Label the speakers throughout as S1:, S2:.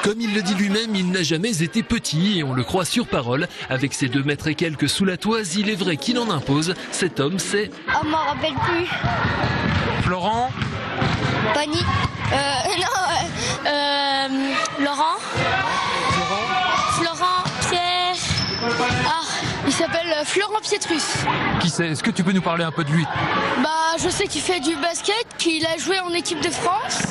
S1: Comme il le dit lui-même, il n'a jamais été petit et on le croit sur parole. Avec ses 2 mètres et quelques sous la toise, il est vrai qu'il en impose. Cet homme, c'est...
S2: Oh, m'en rappelle plus.
S3: Florent.
S2: Pani. Laurent. Florent. Pierre. Ah, il s'appelle Florent Pietrus.
S3: Qui c'est? Est-ce que tu peux nous parler un peu de lui?
S2: Bah, je sais qu'il fait du basket, qu'il a joué en équipe de France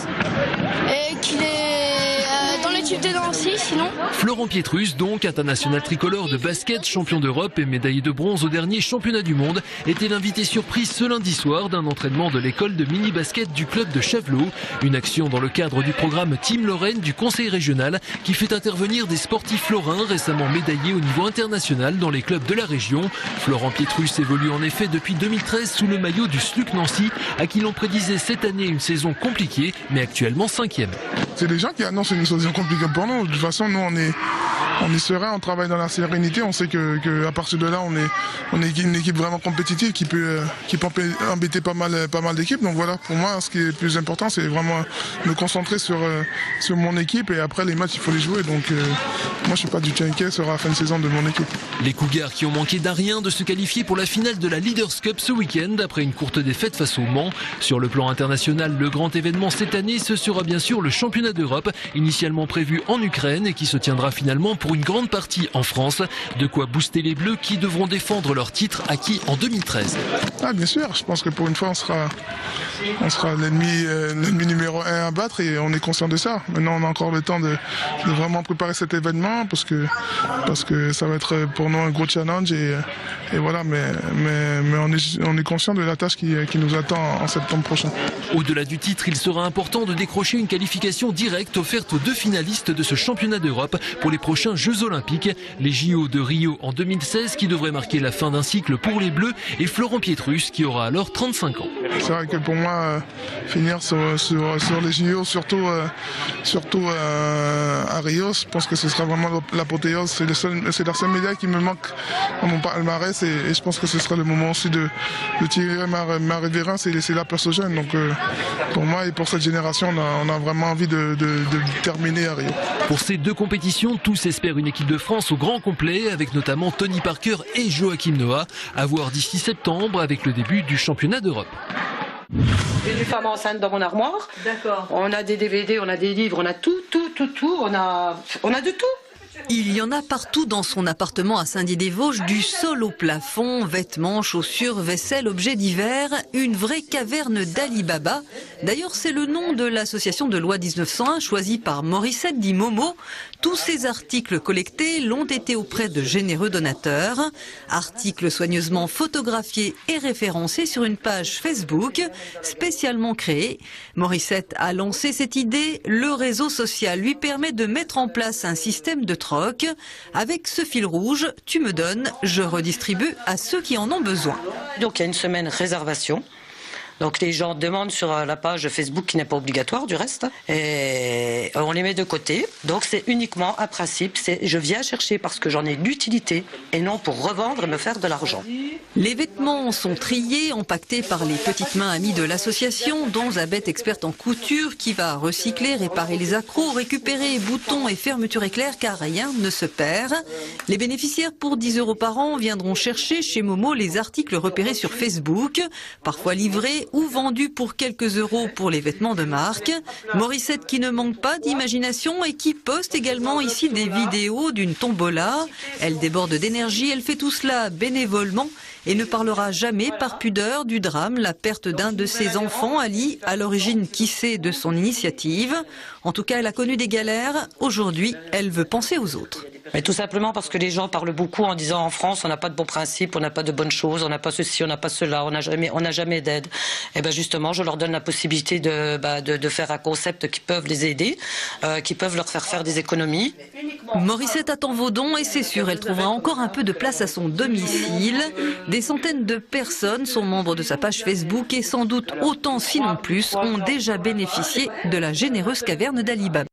S2: et qu'il est dans l'équipe de Nancy, sinon.
S1: Florent Pietrus, donc international tricolore de basket, champion d'Europe et médaillé de bronze au dernier championnat du monde, était l'invité surprise ce lundi soir d'un entraînement de l'école de mini-basket du club de Chavelot. Une action dans le cadre du programme Team Lorraine du conseil régional qui fait intervenir des sportifs lorrains récemment médaillés au niveau international dans les clubs de la région. Florent Pietrus évolue en effet depuis 2013 sous le maillot du SLUC Nancy, à qui l'on prédisait cette année une saison compliquée, mais actuellement 5e.
S4: C'est des gens qui annoncent une saison compliquée pour nous. De toute façon, nous, on est serein, on travaille dans la sérénité. On sait que à partir de là, on est une équipe vraiment compétitive qui peut embêter pas mal d'équipes. Donc voilà, pour moi, ce qui est le plus important, c'est vraiment me concentrer sur mon équipe. Et après, les matchs, il faut les jouer. Donc moi, je suis pas du tout inquiet sur la fin de saison de mon équipe.
S1: Les Cougars qui ont manqué d'un rien de se qualifier pour la finale de la Leaders Cup ce week-end après une courte défaite face au Mans. Sur le plan international, le grand événement cette année, ce sera bien sûr le championnat d'Europe, initialement prévu en Ukraine et qui se tiendra finalement pour une grande partie en France. De quoi booster les Bleus qui devront défendre leur titre acquis en 2013.
S4: Ah, bien sûr, je pense que pour une fois, on sera l'ennemi numéro 1 à battre et on est conscient de ça. Maintenant, on a encore le temps de vraiment préparer cet événement parce que ça va être pour nous un gros challenge et voilà, mais on est conscient de la tâche qui nous attend en septembre prochain.
S1: Au-delà du titre, il sera important de décrocher une qualification directe offerte aux 2 finalistes de ce championnat d'Europe pour les prochains Jeux Olympiques. Les JO de Rio en 2016 qui devraient marquer la fin d'un cycle pour les Bleus et Florent Pietrus qui aura alors 35 ans.
S4: C'est vrai que pour moi, finir sur les JO, surtout à Rio, je pense que ce sera vraiment l'apothéose. C'est la seule médaille qui me manque à mon palmarès et je pense que ce sera le moment aussi de tirer ma révérence et laisser la place aux jeunes. Donc pour moi et pour cette génération, on a vraiment envie de terminer à Rio.
S1: Pour ces 2 compétitions, tous espèrent une équipe de France au grand complet avec notamment Tony Parker et Joachim Noah à voir d'ici septembre avec le début du championnat d'Europe.
S5: J'ai du femme enceinte dans mon armoire. D'accord. On a des DVD, on a des livres, on a tout. On a de tout.
S6: Il y en a partout dans son appartement à Saint-Dié-des-Vosges, du sol au plafond, vêtements, chaussures, vaisselle, objets divers, une vraie caverne d'Ali Baba. D'ailleurs, c'est le nom de l'association de loi 1901 choisie par Morissette dit Momo. Tous ces articles collectés l'ont été auprès de généreux donateurs. Articles soigneusement photographiés et référencés sur une page Facebook spécialement créée. Morissette a lancé cette idée. Le réseau social lui permet de mettre en place un système de troc. Avec ce fil rouge, tu me donnes, je redistribue à ceux qui en ont besoin.
S5: Donc il y a une semaine réservation. Donc les gens demandent sur la page Facebook qui n'est pas obligatoire du reste et on les met de côté. Donc c'est uniquement un principe, c'est je viens chercher parce que j'en ai l'utilité et non pour revendre et me faire de l'argent.
S6: Les vêtements sont triés, empaquetés par les petites mains amies de l'association, dont Zabeth, experte en couture, qui va recycler, réparer les accros, récupérer boutons et fermetures éclairs car rien ne se perd. Les bénéficiaires pour 10 € par an viendront chercher chez Momo les articles repérés sur Facebook, parfois livrés ou vendus pour quelques euros pour les vêtements de marque. Morissette qui ne manque pas d'imagination et qui poste également ici des vidéos d'une tombola. Elle déborde d'énergie, elle fait tout cela bénévolement et ne parlera jamais par pudeur du drame, la perte d'un de ses enfants, Ali, à l'origine qui sait de son initiative. En tout cas, elle a connu des galères. Aujourd'hui, elle veut penser aux autres.
S5: Mais tout simplement parce que les gens parlent beaucoup en disant en France on n'a pas de bons principes, on n'a pas de bonnes choses, on n'a pas ceci, on n'a pas cela, on n'a jamais d'aide. Et ben justement, je leur donne la possibilité de faire un concept qui peuvent les aider, qui peuvent leur faire des économies.
S6: Morissette attend vos dons et c'est sûr, elle trouvera encore un peu de place à son domicile. Des centaines de personnes sont membres de sa page Facebook et sans doute autant, sinon plus, ont déjà bénéficié de la généreuse caverne d'Ali Baba.